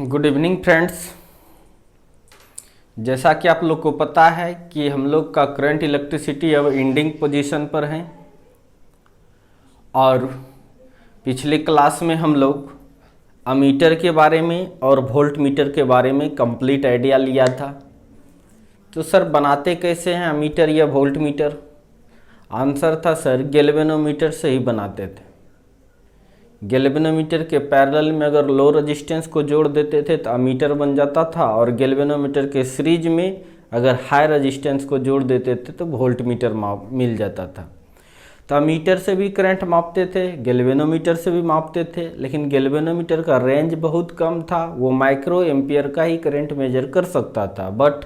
Good evening friends. जैसा कि आप लोग को पता है कि हम लोग का करंट इलेक्ट्रिसिटी अब एंडिंग पोजीशन पर है और पिछले क्लास में हम लोग अमीटर के बारे में और वोल्ट मीटर के बारे में कंप्लीट आइडिया लिया था। तो सर बनाते कैसे हैं अमीटर या वोल्ट मीटर? आंसर था सर गैल्वेनोमीटर से ही बनाते थे। गैल्वेनोमीटर के पैरेलल में अगर लो रेजिस्टेंस को जोड़ देते थे तो अमीटर बन जाता था और गैल्वेनोमीटर के सीरीज में अगर हाई रेजिस्टेंस को जोड़ देते थे तो वोल्ट मीटर मिल जाता था। तो अमीटर से भी करंट मापते थे, गैल्वेनोमीटर से भी मापते थे, लेकिन गैल्वेनोमीटर का रेंज बहुत कम था। वो माइक्रो एम्पियर का ही करंट मेजर कर सकता था, बट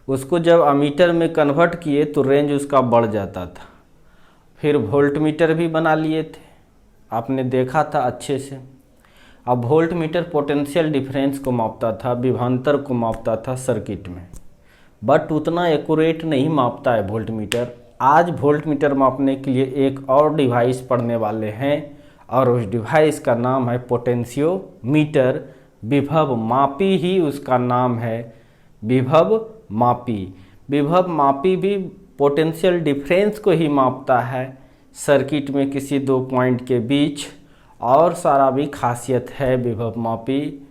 उसको जब अमीटर में कन्वर्ट किए तो रेंज उसका बढ़ जाता था। फिर वोल्ट मीटर भी बना लिए थे, आपने देखा था अच्छे से। अब वोल्ट मीटर पोटेंशियल डिफरेंस को मापता था, विभवांतर को मापता था सर्किट में, बट उतना एक्यूरेट नहीं मापता है वोल्ट मीटर। आज वोल्ट मीटर मापने के लिए एक और डिवाइस पढ़ने वाले हैं और उस डिवाइस का नाम है पोटेंशियोमीटर। विभव मापी ही उसका नाम है, विभव मापी। विभव मापी भी पोटेंशियल डिफरेंस को ही मापता है सर्किट में किसी दो पॉइंट के बीच। और सारा भी खासियत है विभव मापी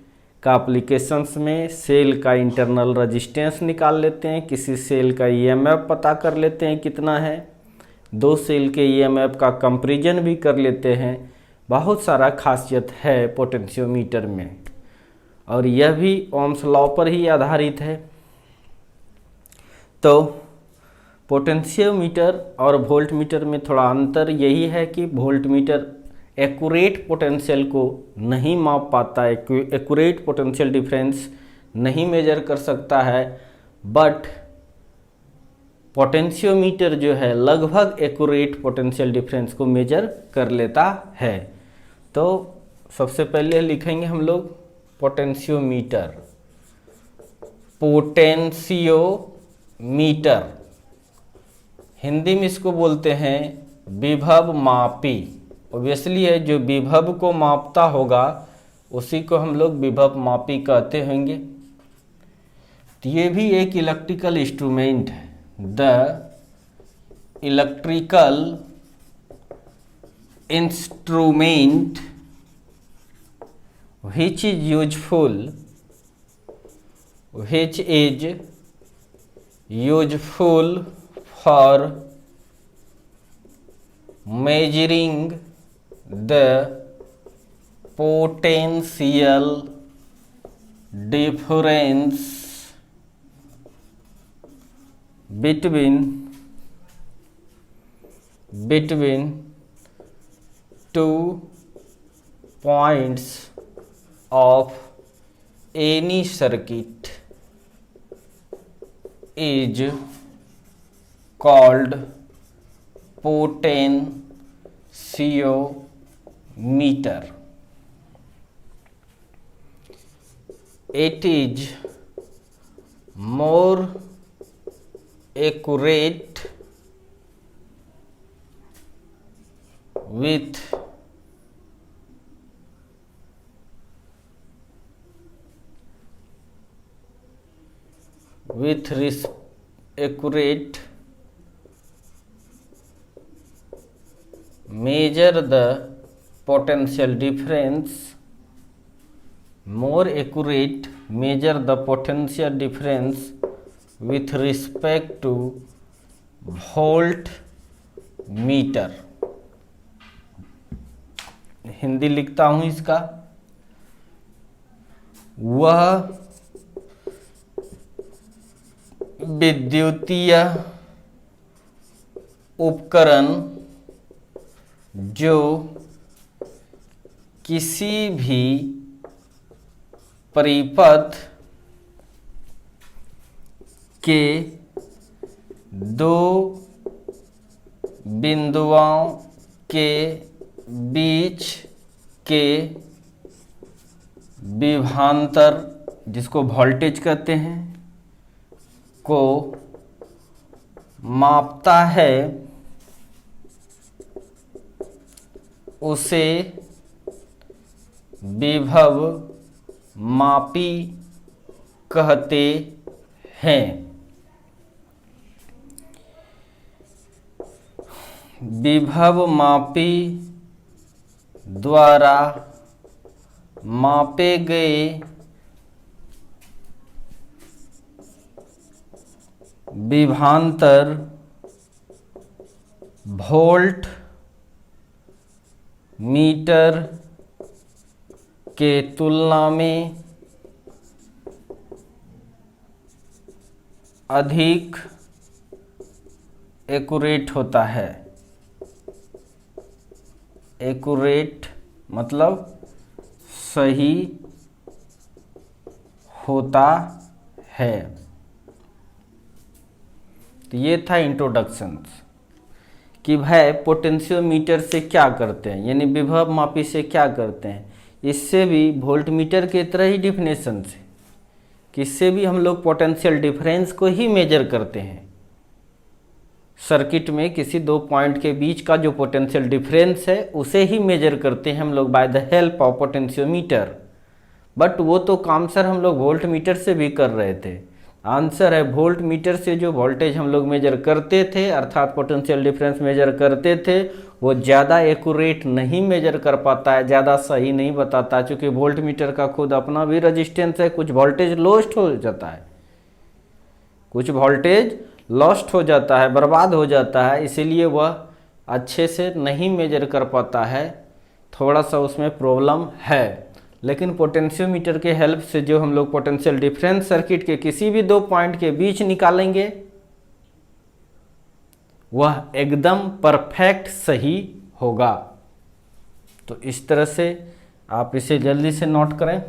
का एप्लीकेशंस में। सेल का इंटरनल रेजिस्टेंस निकाल लेते हैं, किसी सेल का ईएमएफ पता कर लेते हैं कितना है, दो सेल के ईएमएफ का कंपैरिजन भी कर लेते हैं। बहुत सारा खासियत है पोटेंशियोमीटर में और यह भी ओम्स लॉ पर ही आधारित है। तो पोटेंशियोमीटर और वोल्ट मीटर में थोड़ा अंतर यही है कि वोल्ट मीटर एक्यूरेट पोटेंशियल को नहीं माप पाता है, एक्यूरेट पोटेंशियल डिफरेंस नहीं मेजर कर सकता है, बट पोटेंशियोमीटर जो है लगभग एक्यूरेट पोटेंशियल डिफरेंस को मेजर कर लेता है। तो सबसे पहले लिखेंगे हम लोग पोटेंशियोमीटर। पोटेंशियोमीटर हिंदी में इसको बोलते हैं विभव मापी। ऑब्वियसली है, जो विभव को मापता होगा उसी को हम लोग विभव मापी कहते होंगे। तो ये भी एक इलेक्ट्रिकल इंस्ट्रूमेंट है। The electrical instrument which is useful for measuring the potential difference between two points of any circuit is called potentiometer. It is more accurate with accurate measure the potential difference, more accurate measure the potential difference with respect to volt meter। Hindi लिखता हूं इसका। वह विद्युतीय उपकरण जो किसी भी परिपथ के दो बिंदुओं के बीच के विभवांतर, जिसको वोल्टेज कहते हैं, को मापता है, उसे विभव मापी कहते हैं। विभव मापी द्वारा मापे गए विभवांतर वोल्ट मीटर के तुलना में अधिक एक्यूरेट होता है। एक्यूरेट मतलब सही होता है। तो ये था इंट्रोडक्शन कि भाई पोटेंशियोमीटर से क्या करते हैं, यानी विभव मापी से क्या करते हैं। इससे भी वोल्टमीटर के तरह ही डिफिनेशन से कि इससे भी हम लोग पोटेंशियल डिफरेंस को ही मेजर करते हैं। सर्किट में किसी दो पॉइंट के बीच का जो पोटेंशियल डिफरेंस है उसे ही मेजर करते हैं हम लोग by the help of potentiometer. But वो तो काम सर हम लोग वोल्ट मीटर से भी कर रहे थे। आंसर है वोल्ट मीटर से जो वोल्टेज हम लोग मेजर करते थे अर्थात पोटेंशियल डिफरेंस मेजर करते थे वो ज़्यादा एक्यूरेट नहीं मेजर कर पाता है, ज़्यादा सही नहीं बताता, क्योंकि वोल्ट मीटर का खुद अपना भी रजिस्टेंस है। कुछ वोल्टेज लॉस्ट हो जाता है, कुछ वोल्टेज लॉस्ट हो जाता है, बर्बाद हो जाता है, इसीलिए वह अच्छे से नहीं मेजर कर पाता है, थोड़ा सा उसमें प्रॉब्लम है। लेकिन पोटेंशियोमीटर के हेल्प से जो हम लोग पोटेंशियल डिफरेंस सर्किट के किसी भी दो पॉइंट के बीच निकालेंगे वह एकदम परफेक्ट सही होगा। तो इस तरह से आप इसे जल्दी से नोट करें।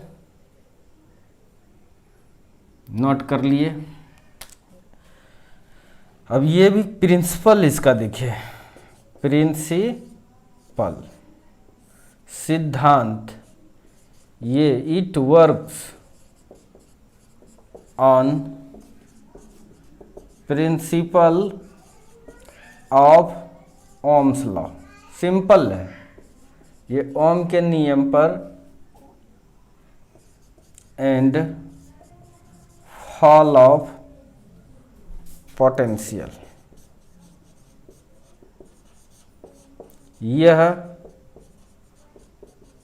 नोट कर लिए। अब ये भी प्रिंसिपल इसका देखिए, प्रिंसिपल सिद्धांत, ये it works on principle of Ohm's law. Simple है, ये ओम के नियम पर एंड फॉल ऑफ पोटेंशियल। यह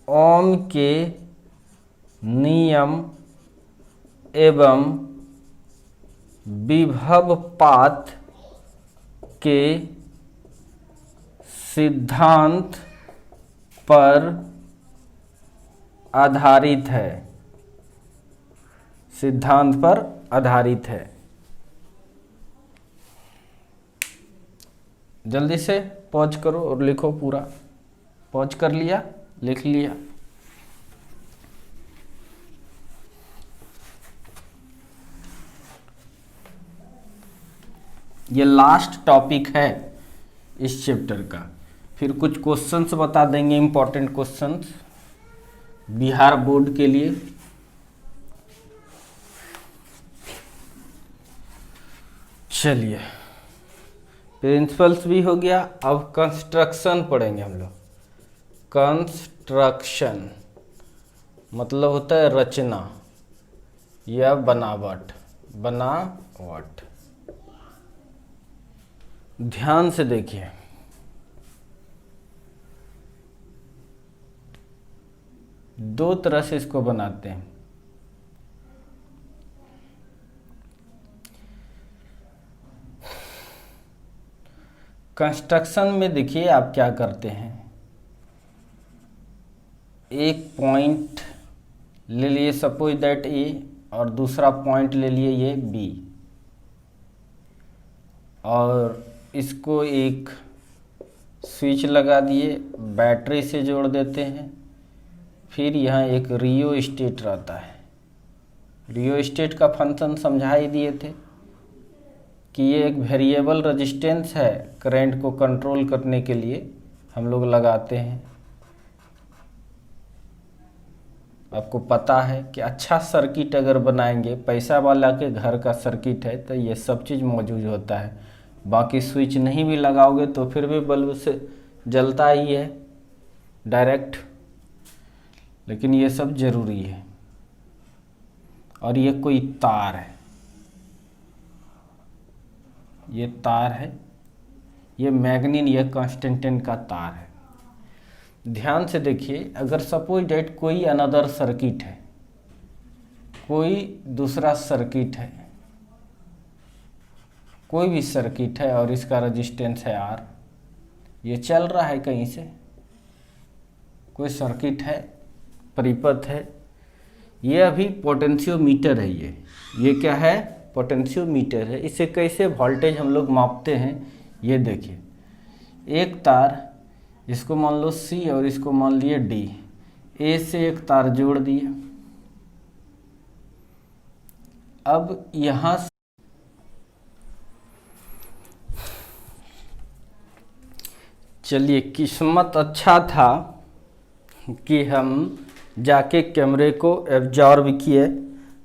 ओम के नियम एवं विभवपात के सिद्धांत पर आधारित है। सिद्धांत पर आधारित है। जल्दी से पॉज करो और लिखो पूरा। पॉज कर लिया, लिख लिया। ये लास्ट टॉपिक है इस चैप्टर का। फिर कुछ क्वेश्चंस बता देंगे, इंपॉर्टेंट क्वेश्चंस बिहार बोर्ड के लिए। चलिए, प्रिंसिपल्स भी हो गया। अब कंस्ट्रक्शन पढ़ेंगे हम लोग। कंस्ट्रक्शन मतलब होता है रचना या बनावट। बनावट ध्यान से देखिए। दो तरह से इसको बनाते हैं। कंस्ट्रक्शन में देखिए आप क्या करते हैं, एक पॉइंट ले लिए सपोज दैट ए और दूसरा पॉइंट ले लिए ये बी, और इसको एक स्विच लगा दिए, बैटरी से जोड़ देते हैं। फिर यहाँ एक रियो स्टेट रहता है। रियो स्टेट का फंक्शन समझा ही दिए थे कि ये एक वेरिएबल रेजिस्टेंस है, करंट को कंट्रोल करने के लिए हम लोग लगाते हैं। आपको पता है कि अच्छा सर्किट अगर बनाएंगे, पैसा वाला के घर का सर्किट है तो ये सब चीज़ मौजूद होता है। बाकी स्विच नहीं भी लगाओगे तो फिर भी बल्ब से जलता ही है डायरेक्ट, लेकिन ये सब ज़रूरी है। और ये कोई तार है, ये तार है, ये मैग्नीन या कांस्टेंटाइन का तार है। ध्यान से देखिए, अगर सपोज डेट कोई अनदर सर्किट है, कोई दूसरा सर्किट है, कोई भी सर्किट है और इसका रेजिस्टेंस है R, ये चल रहा है कहीं से, कोई सर्किट है, परिपथ है, ये अभी पोटेंशियोमीटर है, ये क्या है, पोटेंशियोमीटर है। इसे कैसे वोल्टेज हम लोग मापते हैं, ये देखिए, एक तार, इसको मान लो C और इसको मान लिए D, A से एक तार जोड़ दिया। अब यहाँ चलिए, किस्मत अच्छा था कि हम जाके कैमरे को एब्जॉर्ब किए,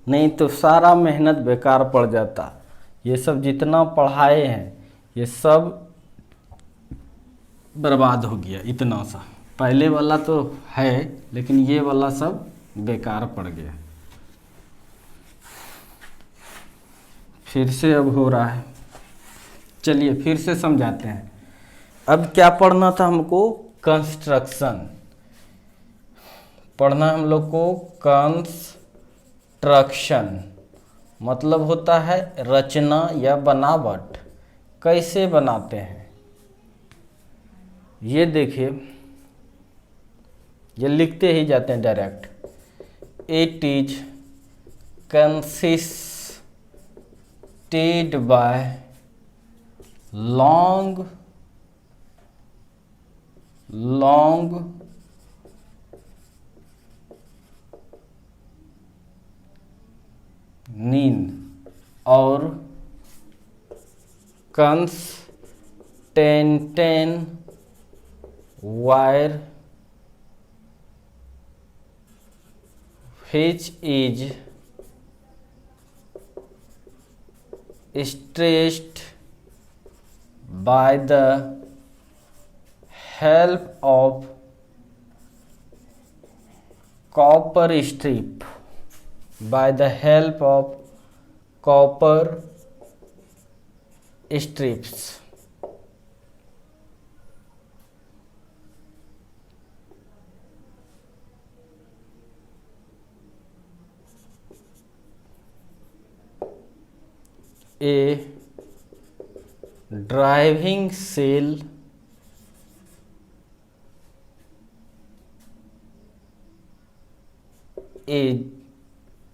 नहीं तो सारा मेहनत बेकार पड़ जाता। ये सब जितना पढ़ाए हैं ये सब बर्बाद हो गया, इतना सा। पहले वाला तो है लेकिन ये वाला सब बेकार पड़ गया। फिर से अब हो रहा है, चलिए फिर से समझाते हैं। अब क्या पढ़ना था हमको, कंस्ट्रक्शन पढ़ना हम लोग को। कंस्ट्रक्शन मतलब होता है रचना या बनावट, कैसे बनाते हैं। ये देखिए, ये लिखते ही जाते हैं direct. It is consisted by long नींद और constantan wire which is stretched by the help of copper strip, by the help of copper strips। A driving cell is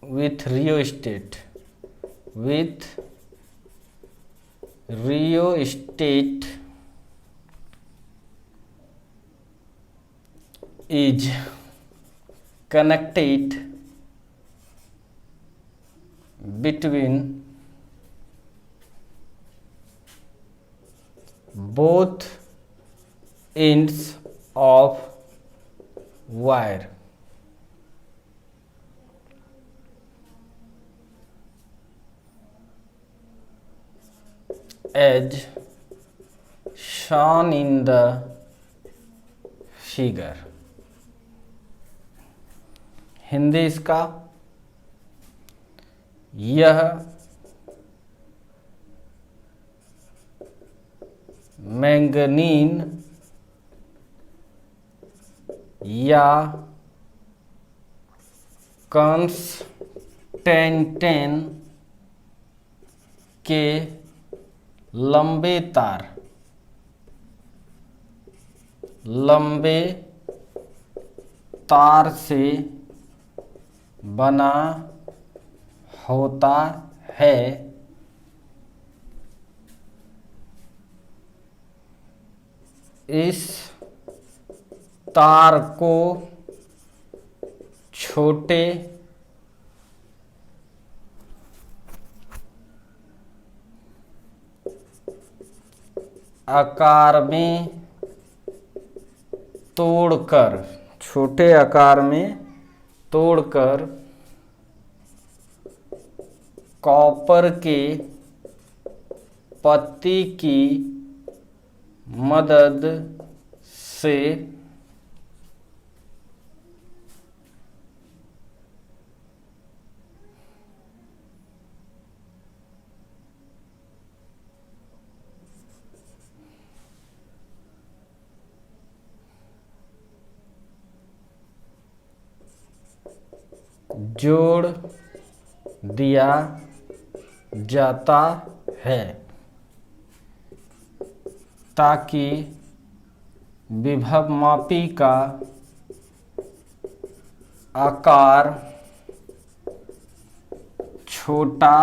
with rheostat is connected between both ends of wire। as shown in the figure। Hindi इसका, यह manganin या कांस्टेंटाइन के लंबे तार से बना होता है। इस तार को छोटे आकार में तोड़कर, छोटे आकार में तोड़कर कॉपर के पत्ती की मदद से जोड़ दिया जाता है ताकि विभवमापी का आकार छोटा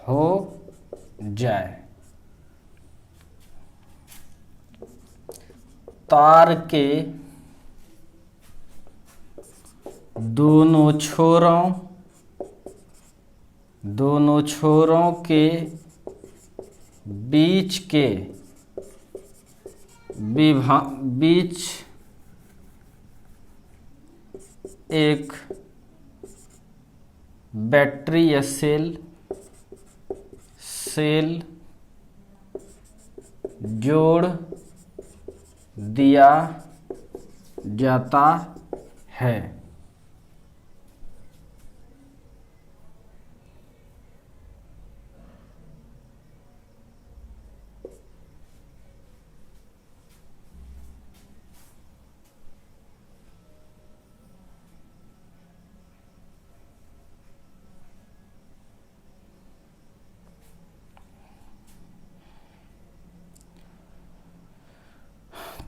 हो जाए। तार के दोनों छोरों के बीच एक बैटरी या सेल जोड़ दिया जाता है।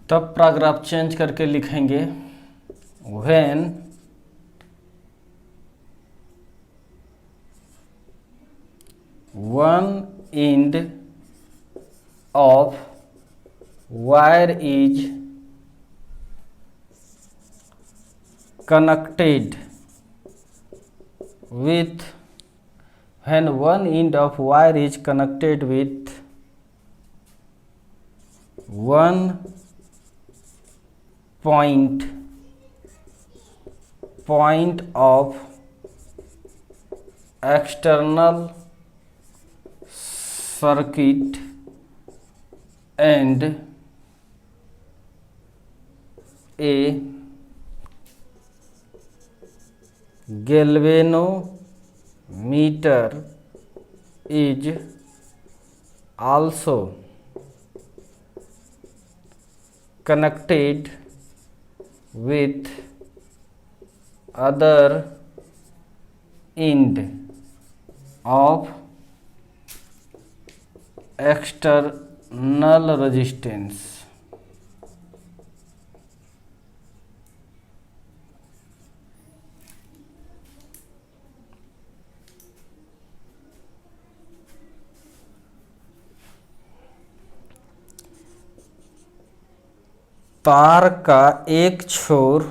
तब पैराग्राफ चेंज करके लिखेंगे when one end of wire is connected with when one end of wire is connected with one point of external circuit and a galvanometer is also connected with other end of external resistance। तार का एक छोर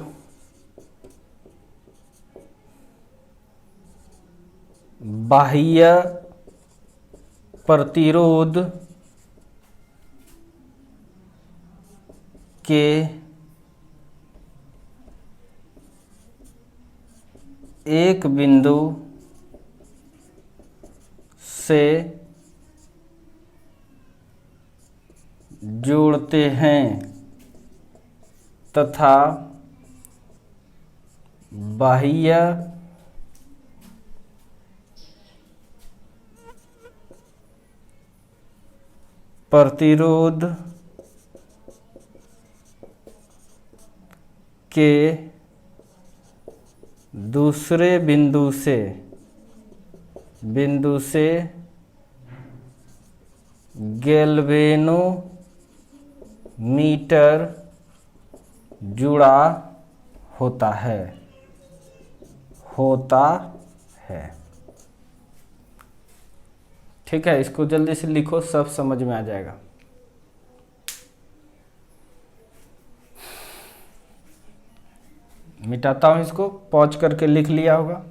बाह्य प्रतिरोध के एक बिंदु से जोड़ते हैं तथा बाह्य प्रतिरोध के दूसरे बिंदु से गैल्वेनोमीटर जुड़ा होता है। ठीक है, इसको जल्दी से लिखो, सब समझ में आ जाएगा। मिटाता हूं, इसको पॉज करके लिख लिया होगा।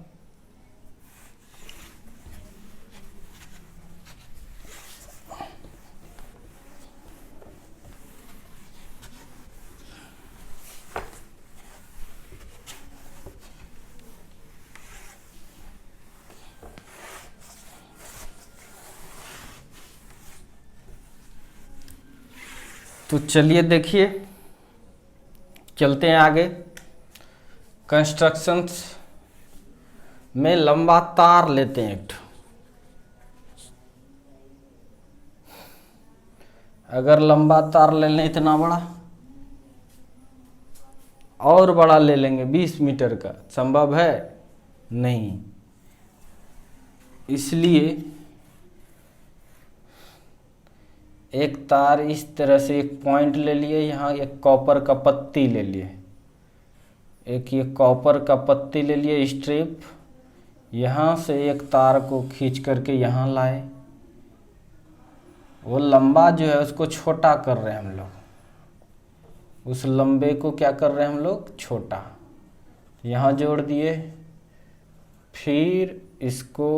तो चलिए देखिए, चलते हैं आगे। कंस्ट्रक्शंस में लंबा तार लेते हैं एक ठो। अगर लंबा तार ले लें इतना बड़ा, और बड़ा ले लेंगे 20 मीटर का, संभव है? नहीं, इसलिए एक तार इस तरह से एक पॉइंट ले लिए, यहाँ एक कॉपर का पत्ती ले लिए, एक ये कॉपर का पत्ती ले लिए स्ट्रिप, यहाँ से एक तार को खींच करके यहाँ लाए, वो लंबा जो है उसको छोटा कर रहे हैं हम लोग, उस लंबे को क्या कर रहे हैं हम लोग, छोटा, यहाँ जोड़ दिए, फिर इसको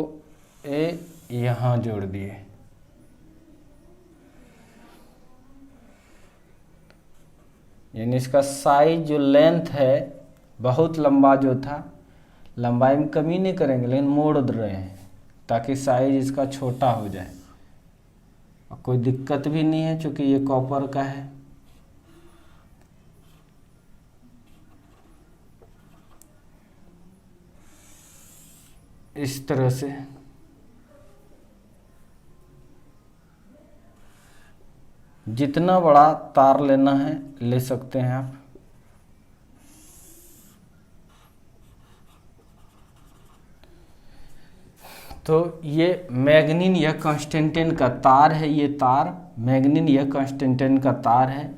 यहाँ जोड़ दिए, यानी इसका साइज जो लेंथ है बहुत लंबा जो था, लंबाई में कमी नहीं करेंगे लेकिन मोड़ रहे हैं ताकि साइज इसका छोटा हो जाए, और कोई दिक्कत भी नहीं है क्योंकि ये कॉपर का है। इस तरह से जितना बड़ा तार लेना है ले सकते हैं आप। तो ये मैग्नीन या कांस्टेंटाइन का तार है, ये तार मैग्नीन या कांस्टेंटाइन का तार है,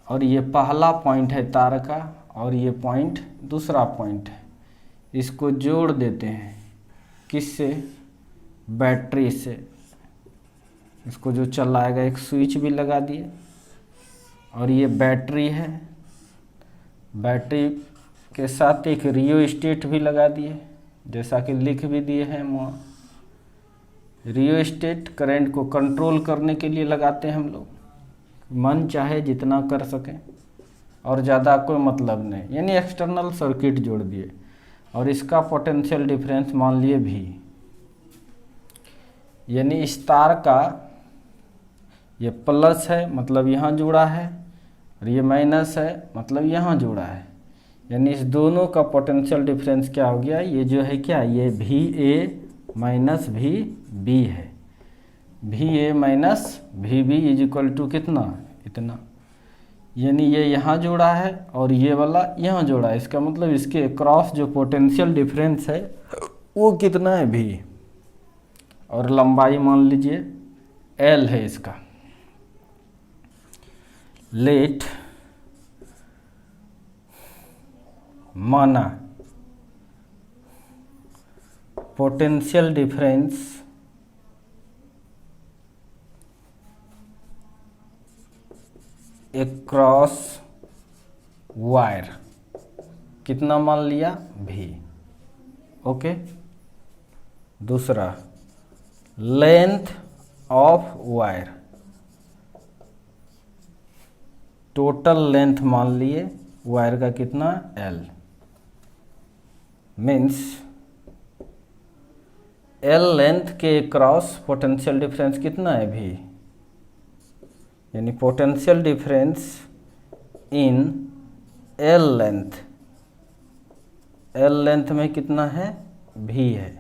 और ये पहला पॉइंट है तार का, और ये पॉइंट दूसरा पॉइंट है। इसको जोड़ देते हैं किससे, बैटरी से। इसको जो चलाएगा, एक स्विच भी लगा दिए, और ये बैटरी है, बैटरी के साथ एक रियोस्टेट भी लगा दिए, जैसा कि लिख भी दिए हैं। रियोस्टेट करंट को कंट्रोल करने के लिए लगाते हैं हम लोग, मन चाहे जितना कर सकें और ज़्यादा कोई मतलब नहीं, यानी एक्सटर्नल सर्किट जोड़ दिए, और इसका पोटेंशियल डिफरेंस मान लिए भी, यानी इस तार का ये प्लस है मतलब यहाँ जुड़ा है, और ये माइनस है मतलब यहाँ जुड़ा है, यानी इस दोनों का पोटेंशियल डिफरेंस क्या हो गया, ये जो है क्या, ये भी ए माइनस भी बी है, भी ए माइनस भी बी इज इक्वल टू कितना, इतना, यानी ये यहाँ जुड़ा है और ये वाला यहाँ जुड़ा है। इसका मतलब इसके क्रॉस जो पोटेंशियल डिफरेंस है वो कितना है, भी, और लंबाई मान लीजिए एल है इसका। लेट माना पोटेंशियल डिफरेंस अक्रॉस वायर कितना मान लिया, भी, ओके। दूसरा length of wire, total length मान लिए वायर का कितना, एल, मीन्स एल लेंथ के क्रॉस पोटेंशियल डिफरेंस कितना है, भी, यानी potential difference in L length, L length में कितना है, भी है,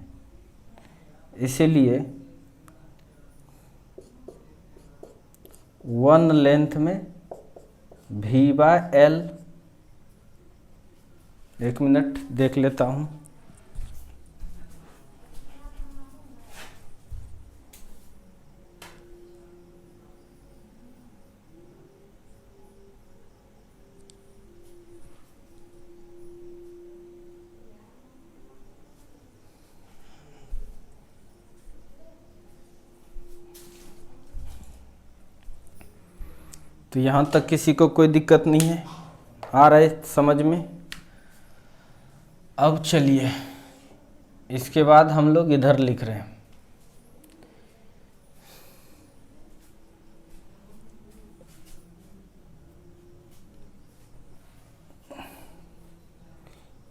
इसीलिए वन लेंथ में भी बाय एल। एक मिनट देख लेता हूँ। तो यहाँ तक किसी को कोई दिक्कत नहीं है, आ रहा है समझ में। अब चलिए इसके बाद हम लोग इधर लिख रहे हैं,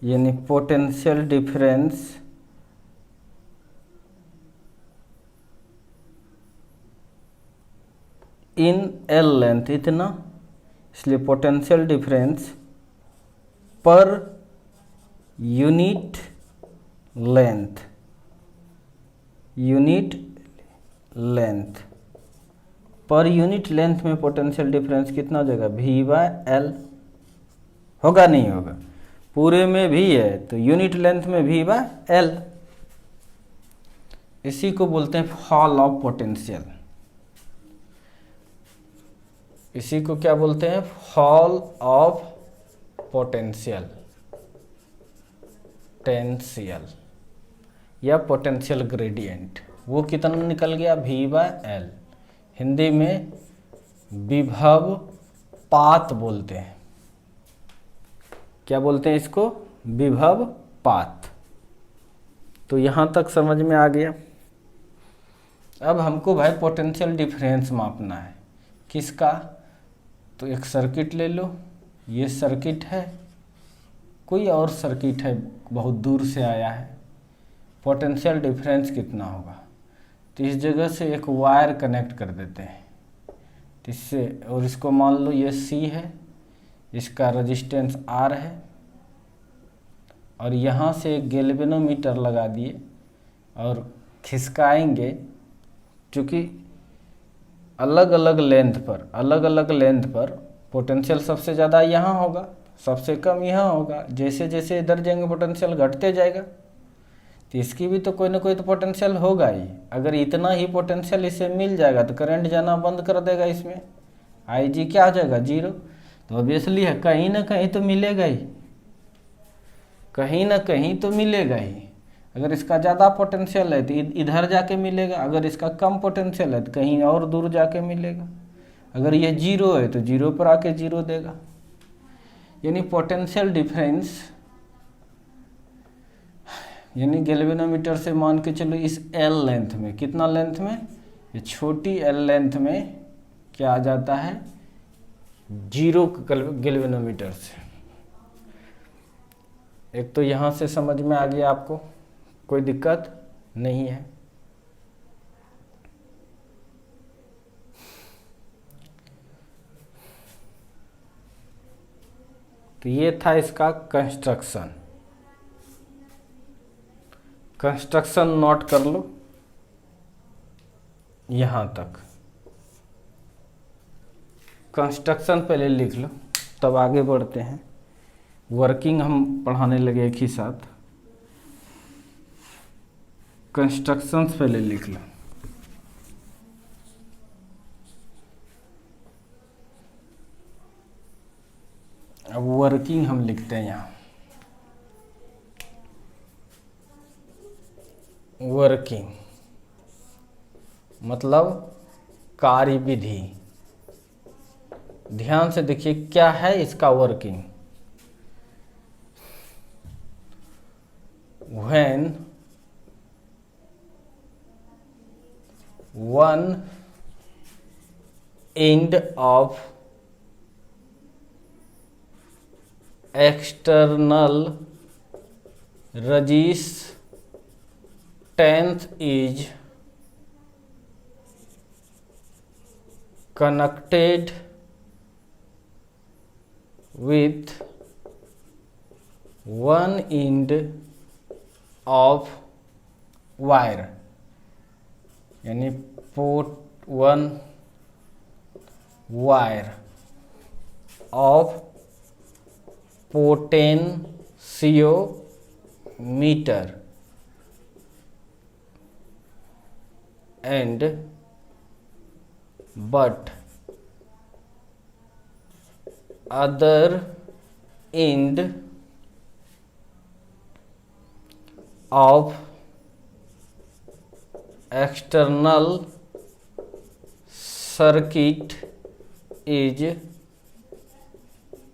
यानी potential difference in L length इतना, इसलिए potential difference per unit length, unit length, per unit length में पोटेंशियल डिफरेंस कितना हो जाएगा, भी बाय एल, होगा नहीं होगा, पूरे में भी है तो यूनिट लेंथ में भी बा L। इसी को बोलते हैं फॉल ऑफ पोटेंशियल। इसी को क्या बोलते हैं? फॉल ऑफ पोटेंशियल, टेंशियल या पोटेंशियल ग्रेडियंट। वो कितना निकल गया? V/L। हिंदी में विभव पात बोलते हैं। क्या बोलते हैं इसको? विभव पात। तो यहां तक समझ में आ गया। अब हमको भाई पोटेंशियल डिफरेंस मापना है। किसका? तो एक सर्किट ले लो, ये सर्किट है, कोई और सर्किट है बहुत दूर से आया है, पोटेंशियल डिफरेंस कितना होगा? तो इस जगह से एक वायर कनेक्ट कर देते हैं इससे, और इसको मान लो ये C है, इसका रेजिस्टेंस R है, और यहाँ से एक गैल्वेनोमीटर लगा दिए और खिसकाएंगे। क्योंकि अलग अलग लेंथ पर पोटेंशियल सबसे ज़्यादा यहाँ होगा, सबसे कम यहाँ होगा। जैसे जैसे इधर जाएंगे पोटेंशियल घटते जाएगा, तो इसकी भी तो कोई ना कोई तो पोटेंशियल होगा ही। अगर इतना ही पोटेंशियल इसे मिल जाएगा तो करंट जाना बंद कर देगा, इसमें IG क्या हो जाएगा? 0। तो ऑब्वियसली है कहीं ना कहीं तो मिलेगा ही, कहीं ना कहीं तो मिलेगा ही। अगर इसका ज़्यादा पोटेंशियल है तो इधर जाके मिलेगा, अगर इसका कम पोटेंशियल है तो कहीं और दूर जाके मिलेगा। अगर ये 0 है तो 0 पर आके 0 देगा। यानी पोटेंशियल डिफरेंस, यानी गैल्वेनोमीटर से मान के चलो इस L लेंथ में, कितना लेंथ में? ये छोटी L लेंथ में क्या आ जाता है? 0 गैल्वेनोमीटर से। एक तो यहाँ से समझ में आ गया आपको, कोई दिक्कत नहीं है। तो ये था इसका कंस्ट्रक्शन। कंस्ट्रक्शन नोट कर लो यहाँ तक। कंस्ट्रक्शन पहले लिख लो, तब आगे बढ़ते हैं। वर्किंग हम पढ़ाने लगे एक ही साथ। कंस्ट्रक्शंस पहले लिख लो। अब वर्किंग हम लिखते हैं यहाँ। वर्किंग मतलब कार्यविधि। ध्यान से देखिए क्या है इसका working. When one end of external resistance is connected with one end of wire, यानी one wire of potentiometer and but other end of external circuit is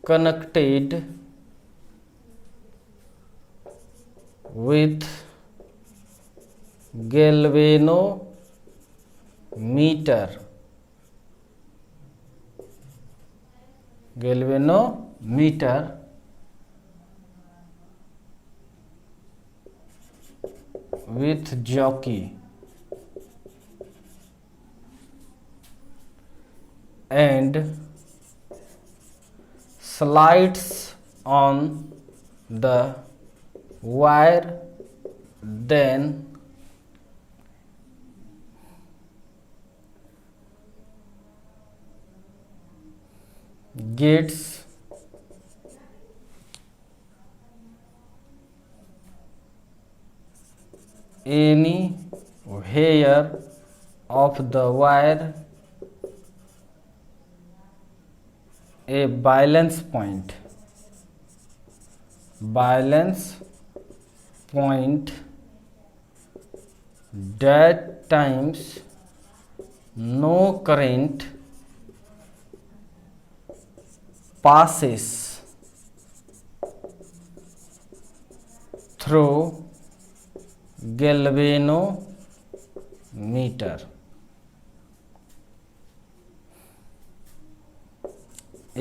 connected with galvanometer with jockey and slides on the wire, then gets anywhere of the wire a balance point that times no current passes through galvanometer.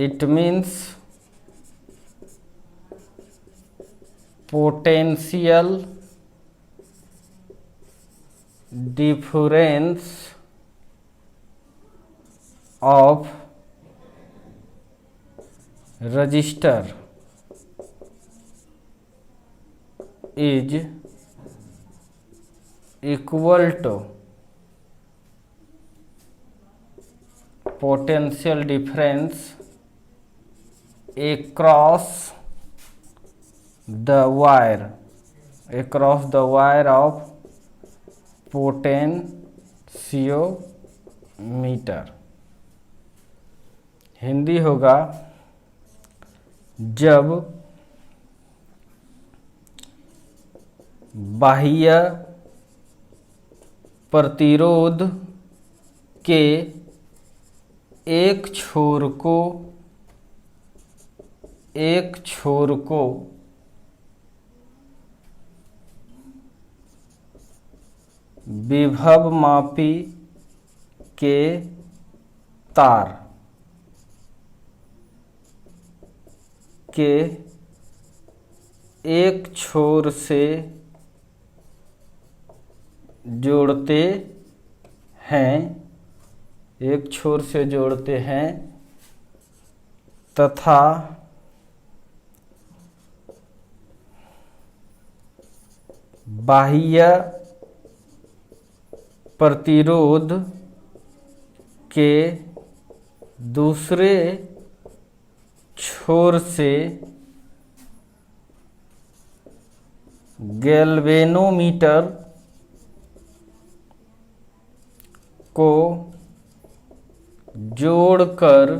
It means potential difference of resistor is equal to potential difference across the wire of potentiometer. Hindi होगा जब बाह्य प्रतिरोध के एक छोर को विभवमापी के तार के एक छोर से जोड़ते हैं तथा बाह्य प्रतिरोध के दूसरे छोर से गैल्वेनोमीटर को जोड़कर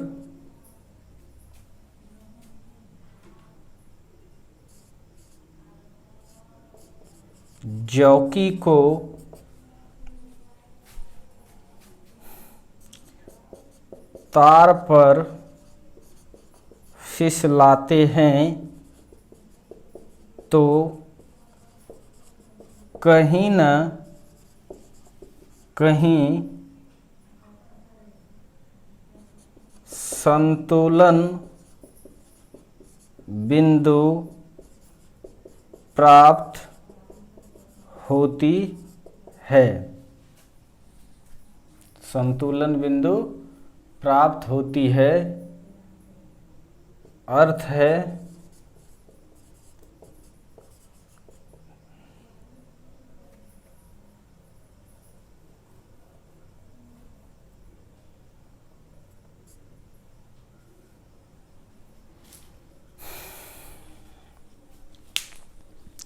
जॉकी को तार पर फिसलाते हैं तो कहीं न कहीं संतुलन बिंदु प्राप्त होती है। संतुलन बिंदु प्राप्त होती है अर्थ है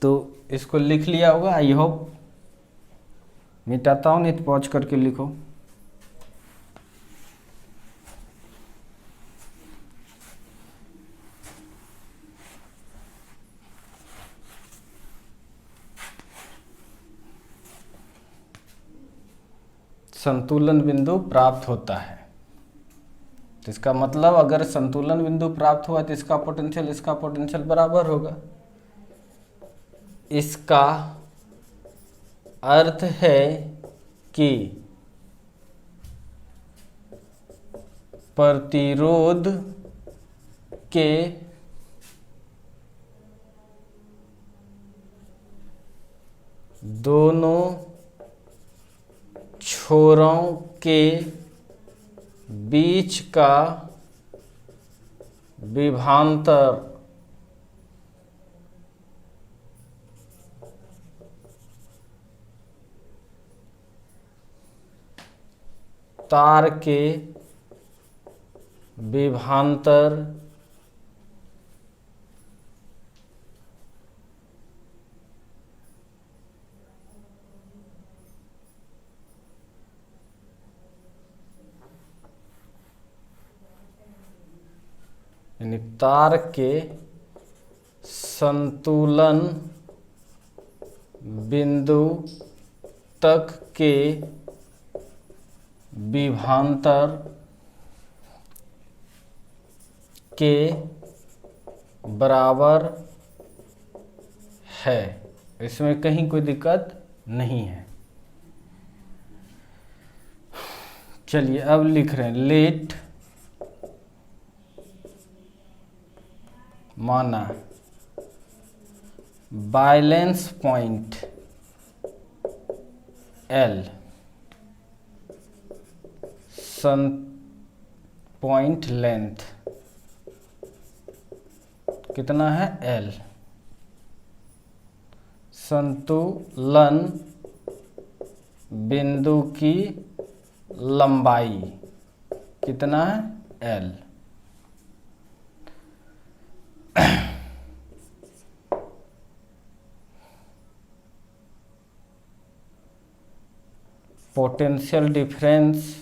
तो इसको लिख लिया होगा। आई होप, मिटाता हूँ, नहीं तो पॉज करके लिखो। संतुलन बिंदु प्राप्त होता है तो इसका मतलब अगर संतुलन बिंदु प्राप्त हुआ तो इसका पोटेंशियल बराबर होगा। इसका अर्थ है कि प्रतिरोध के दोनों छोरों के बीच का विभवांतर तार के विभवांतर यानी तार के संतुलन बिंदु तक के विभवांतर के बराबर है। इसमें कहीं कोई दिक्कत नहीं है। चलिए अब लिख रहे हैं लेट माना balance point L point length कितना है एल, संतुलन बिंदु की लंबाई कितना है एल। पोटेंशियल डिफरेंस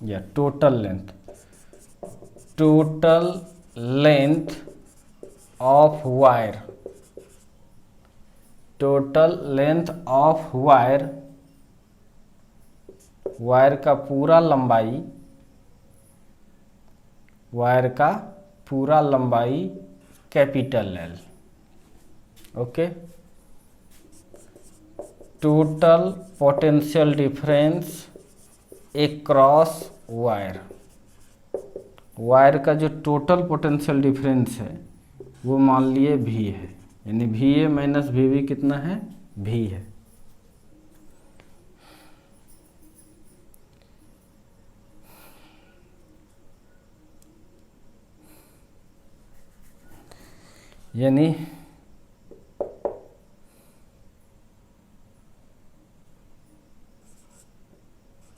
या total length of wire, total length of wire का पूरा लंबाई, वायर का पूरा लंबाई capital L. Okay, total potential difference across wire, wire का जो टोटल पोटेंशियल डिफरेंस है वो मान लिए भी है, यानी भी ए माइनस भी बी कितना है भी है। यानी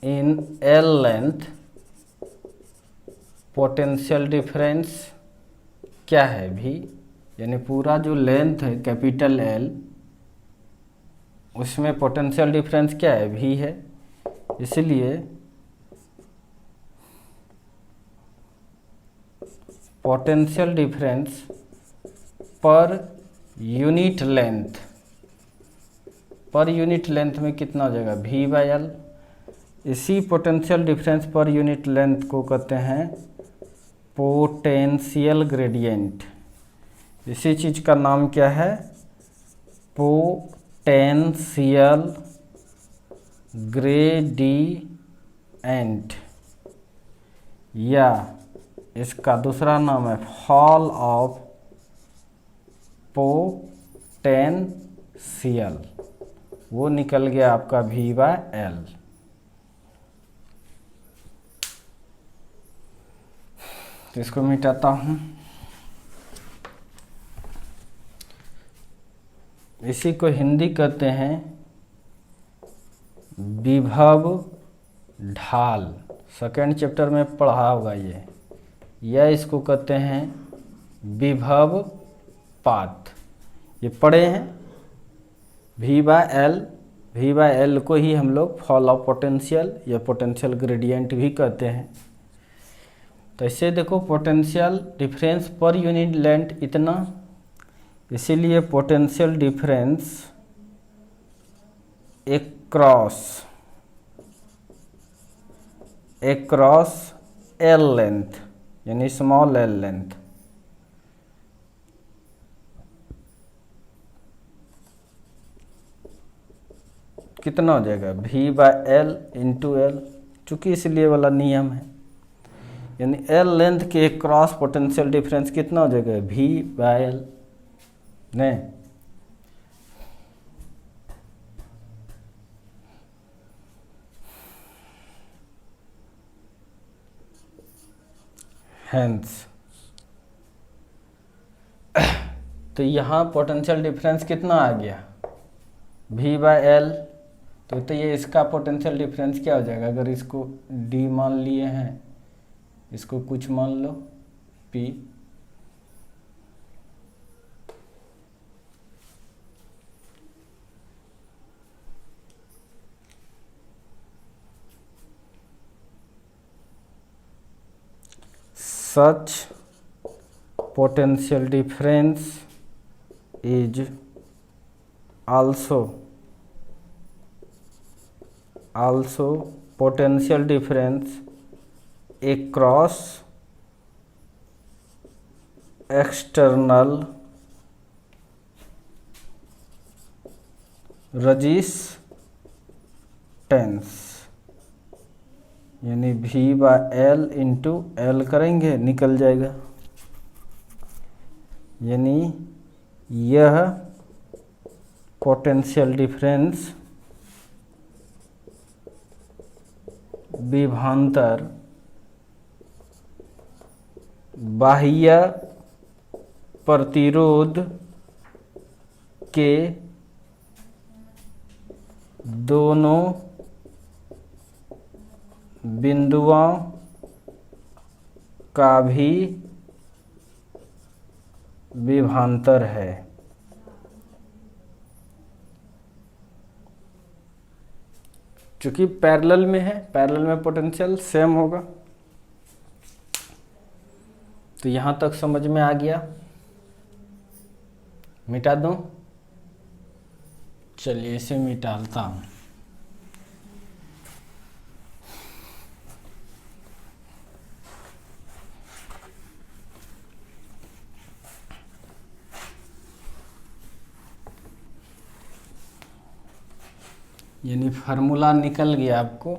in L length potential difference क्या है भी, यानी पूरा जो लेंथ है कैपिटल एल उसमें पोटेंशियल डिफरेंस क्या है भी है। इसलिए potential difference per unit length में कितना हो जाएगा भी बाई एल। इसी potential difference per unit length को कहते हैं पोटेंशियल ग्रेडियंट। इसी चीज का नाम क्या है पोटेंशियल ग्रेडियंट, या इसका दूसरा नाम है फॉल ऑफ पोटेंशियल। वो निकल गया आपका भी बाय एल। इसको मिटाता हूं। इसी को हिंदी कहते हैं विभव ढाल, सेकेंड चैप्टर में पढ़ा होगा ये, या इसको कहते हैं विभव पात, ये पढ़े हैं। भी बाय एल को ही हम लोग फॉल ऑफ पोटेंशियल या पोटेंशियल ग्रेडियंट भी कहते हैं। तो इससे देखो potential difference per unit length इतना, इसीलिए potential difference across L length यानी स्मॉल एल लेंथ कितना हो जाएगा भी बाय एल इंटू एल, चूंकि इसलिए वाला नियम है। यानी एल लेंथ के क्रॉस पोटेंशियल डिफरेंस कितना हो जाएगा भी बाय एल। नहीं, हेंस तो यहाँ पोटेंशियल डिफरेंस कितना आ गया भी बाय एल। तो ये इसका पोटेंशियल डिफरेंस क्या हो जाएगा, अगर इसको डी मान लिए हैं, इसको कुछ मान लो P, such potential difference is also potential difference across external resistance, यानी V/L इंटू L करेंगे, निकल जाएगा। यानी यह पोटेंशियल डिफरेंस विभवांतर बाह्य प्रतिरोध के दोनों बिंदुओं का भी विभवांतर है। चूंकि पैरेलल में है, पैरेलल में पोटेंशियल सेम होगा। तो यहां तक समझ में आ गया। मिटा दूं? चलिए इसे मिटाता हूं। यानी फार्मूला निकल गया आपको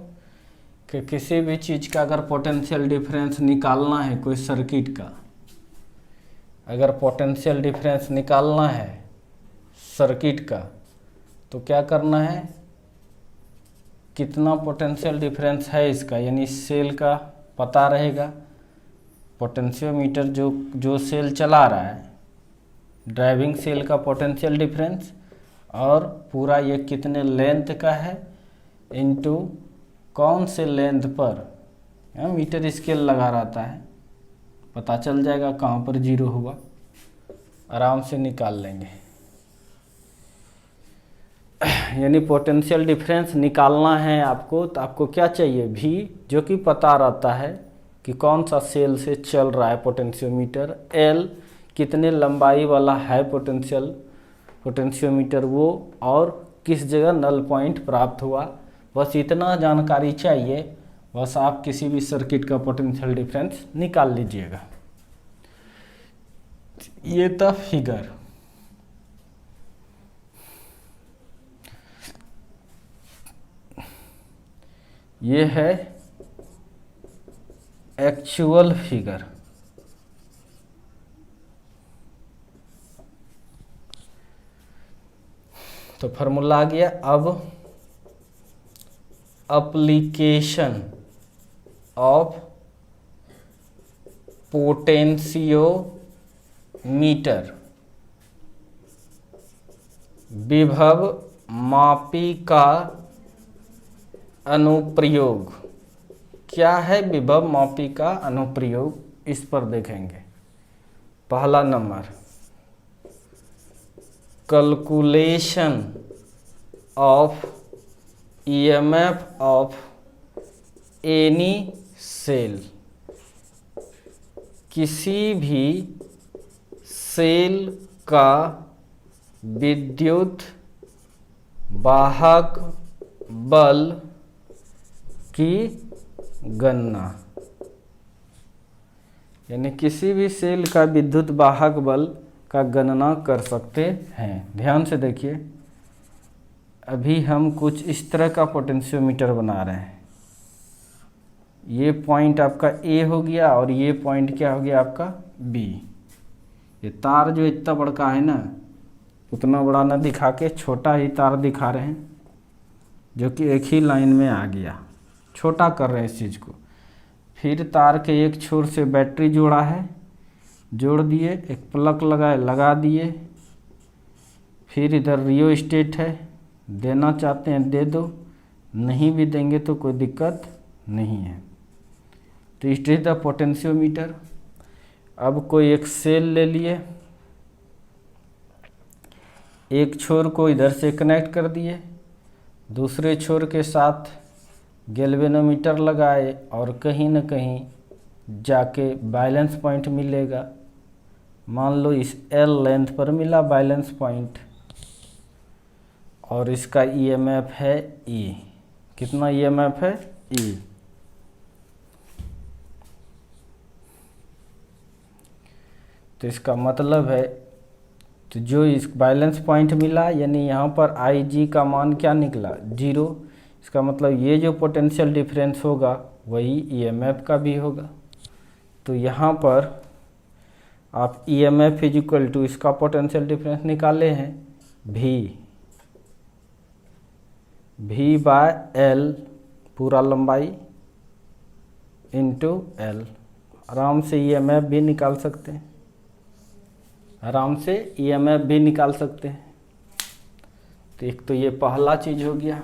कि किसी भी चीज़ का अगर पोटेंशियल डिफरेंस निकालना है, कोई सर्किट का अगर पोटेंशियल डिफरेंस निकालना है सर्किट का, तो क्या करना है, कितना पोटेंशियल डिफरेंस है इसका, यानी सेल का पता रहेगा। पोटेंशियोमीटर जो सेल चला रहा है, ड्राइविंग सेल का पोटेंशियल डिफरेंस, और पूरा ये कितने लेंथ का है इनटू कौन से लेंथ पर मीटर स्केल लगा रहता है, पता चल जाएगा कहाँ पर जीरो हुआ, आराम से निकाल लेंगे। यानी पोटेंशियल डिफरेंस निकालना है आपको, तो आपको क्या चाहिए, भी जो कि पता रहता है कि कौन सा सेल से चल रहा है पोटेंशियोमीटर, एल कितने लंबाई वाला है पोटेंशियोमीटर वो, और किस जगह नल पॉइंट प्राप्त हुआ, बस इतना जानकारी चाहिए। बस आप किसी भी सर्किट का पोटेंशियल डिफरेंस निकाल लीजिएगा। ये था फिगर। ये है एक्चुअल फिगर। तो फार्मूला आ गया। अब एप्लीकेशन ऑफ पोटेंशियोमीटर, विभव मापी का अनुप्रयोग। क्या है विभव मापी का अनुप्रयोग, इस पर देखेंगे। पहला नंबर, calculation of EMF of any cell. किसी भी सेल का विद्युत वाहक बल की गणना, यानी किसी भी सेल का विद्युत वाहक बल का गणना कर सकते हैं। ध्यान से देखिए, अभी हम कुछ इस तरह का पोटेंशियोमीटर बना रहे हैं। ये पॉइंट आपका ए हो गया और ये पॉइंट क्या हो गया आपका बी। ये तार जो इतना बड़ा है ना, उतना बड़ा ना दिखा के छोटा ही तार दिखा रहे हैं, जो कि एक ही लाइन में आ गया। छोटा कर रहे हैं इस चीज़ को। फिर तार के एक छोर से बैटरी जोड़ा है, जोड़ दिए, एक प्लग लगाए, लगा दिए। फिर इधर रियो स्टेट है, देना चाहते हैं दे दो, नहीं भी देंगे तो कोई दिक्कत नहीं है। तो इस इज द पोटेंशियोमीटर। अब कोई एक सेल ले लिए, एक छोर को इधर से कनेक्ट कर दिए, दूसरे छोर के साथ गैल्वेनोमीटर लगाए और कहीं न कहीं जाके बैलेंस पॉइंट मिलेगा। मान लो इस एल लेंथ पर मिला बैलेंस पॉइंट और इसका ईएमएफ है ई। कितना ईएमएफ है? ई। तो इसका मतलब है तो जो इस बैलेंस पॉइंट मिला यानी यहाँ पर आई जी का मान क्या निकला? 0। इसका मतलब ये जो पोटेंशियल डिफरेंस होगा वही ईएमएफ का भी होगा। तो यहाँ पर आप ईएमएफ इज इक्वल टू इसका पोटेंशियल डिफरेंस निकाले हैं भी बाय एल पूरा लंबाई इंटू एल। आराम से ईएमएफ भी निकाल सकते हैं, तो एक तो ये पहला चीज हो गया।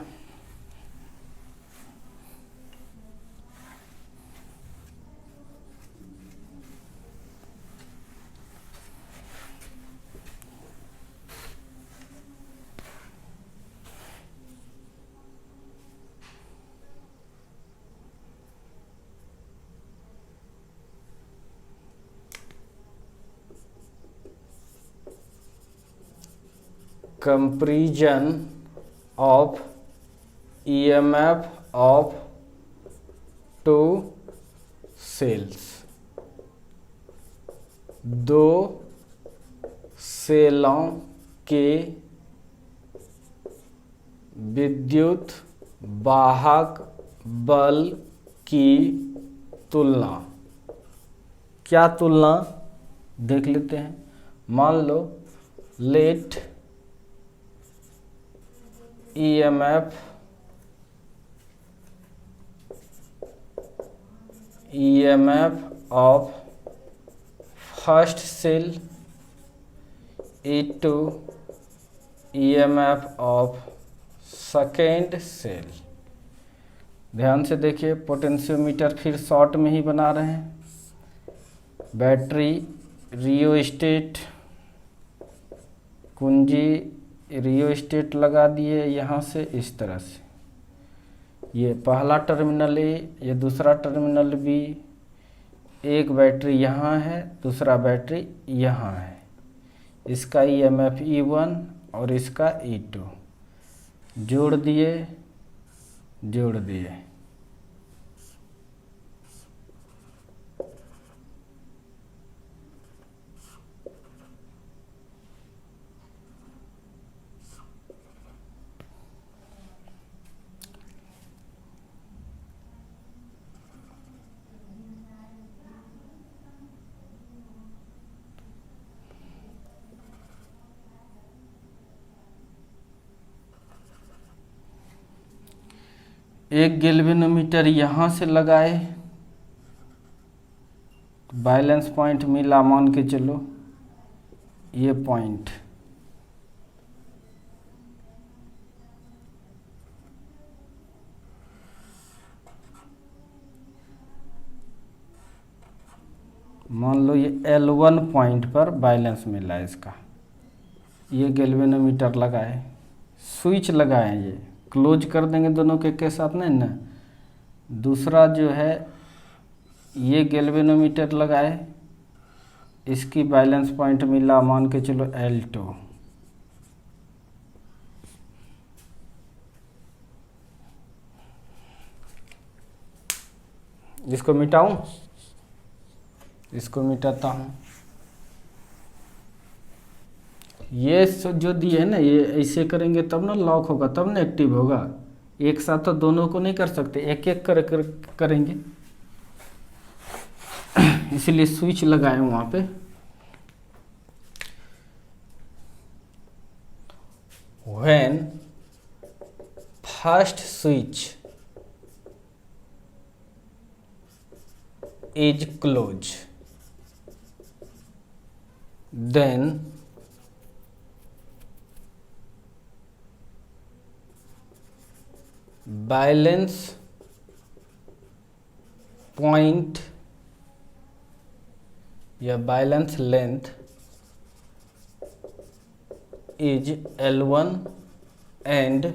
Comparison of EMF of two cells. दो सेलों के विद्युत वाहक बल की तुलना। क्या तुलना देख लेते हैं। मान लो late EMF of first cell to EMF of second cell। ध्यान से देखिए, पोटेंशियोमीटर फिर शॉर्ट में ही बना रहे हैं। बैटरी रियोस्टेट कुंजी रियोस्टेट लगा दिए यहाँ से इस तरह से। ये पहला टर्मिनल ए, ये दूसरा टर्मिनल बी। एक बैटरी यहाँ है, दूसरा बैटरी यहाँ है। इसका ईएमएफ E1 और इसका E2 जोड़ दिए। एक गैल्वेनोमीटर यहाँ से लगाए, बैलेंस पॉइंट मिला, मान के चलो ये पॉइंट। मान लो ये L1 पॉइंट पर बैलेंस मिला इसका। ये गैल्वेनोमीटर लगाए, स्विच लगाए, ये क्लोज कर देंगे दोनों के साथ नहीं ना। दूसरा जो है ये गैल्वेनोमीटर लगाए, इसकी बैलेंस पॉइंट मिला, मान के चलो L2। इसको मिटाऊं, इसको मिटाता हूँ। ये जो दिए है ना, ये ऐसे करेंगे तब ना लॉक होगा, तब ना एक्टिव होगा। एक साथ तो दोनों को नहीं कर सकते, एक एक करेंगे। इसलिए स्विच लगाए वहाँ पे। When first switch is closed, then balance point या balance length is L1 and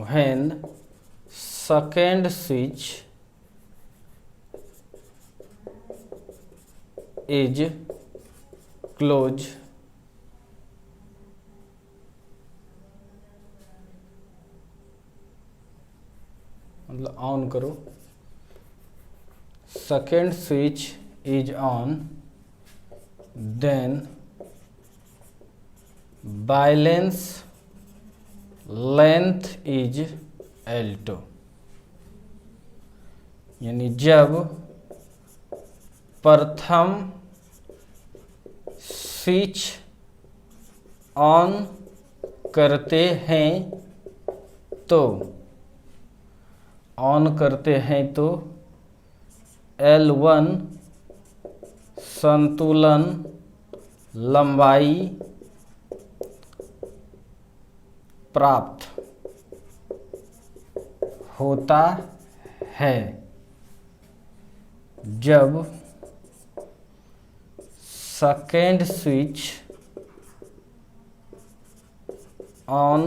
when second switch is close, मतलब ऑन करो, second switch is on, then balance length is L2, यानी जब प्रथम स्विच ऑन करते हैं तो L1 संतुलन लंबाई प्राप्त होता है। जब सेकेंड स्विच ऑन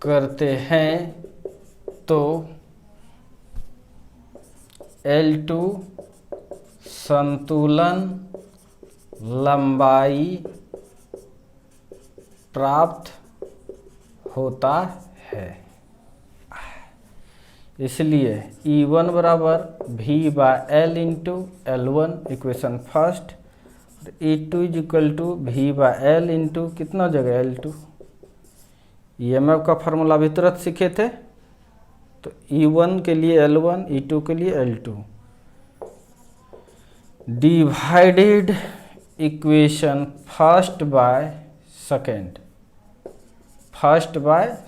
करते हैं तो L2 संतुलन लंबाई प्राप्त होता है। इसलिए E1 बराबर V/L into L1 equation first, E2 is equal to V/L into कितना जगह L2। EMF का फार्मूला भी तुरंत सीखे थे, तो E1 के लिए L1, E2 के लिए L2 divided equation first by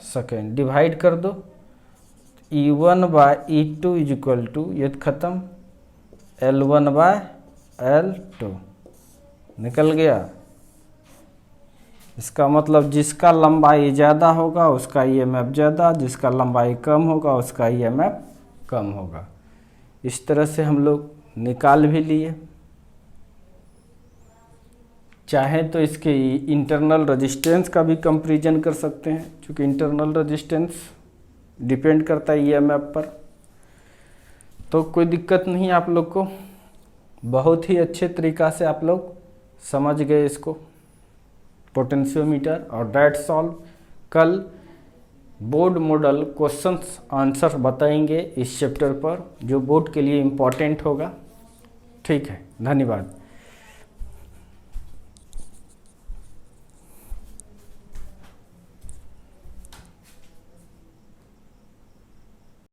second divide कर दो, E1/E2 इज इक्वल टू ये खत्म L1/L2 निकल गया। इसका मतलब जिसका लंबाई ज़्यादा होगा उसका EMF ज़्यादा, जिसका लंबाई कम होगा उसका EMF कम होगा। इस तरह से हम लोग निकाल भी लिए। चाहे तो इसके इंटरनल रेजिस्टेंस का भी कंपैरिजन कर सकते हैं, क्योंकि इंटरनल रेजिस्टेंस डिपेंड करता है EMF पर। तो कोई दिक्कत नहीं, आप लोग को बहुत ही अच्छे तरीक़ा से आप लोग समझ गए इसको, पोटेंशियोमीटर। और दैट्स ऑल। कल बोर्ड मॉडल क्वेश्चंस आंसर बताएंगे इस चैप्टर पर, जो बोर्ड के लिए इम्पोर्टेंट होगा। ठीक है, धन्यवाद।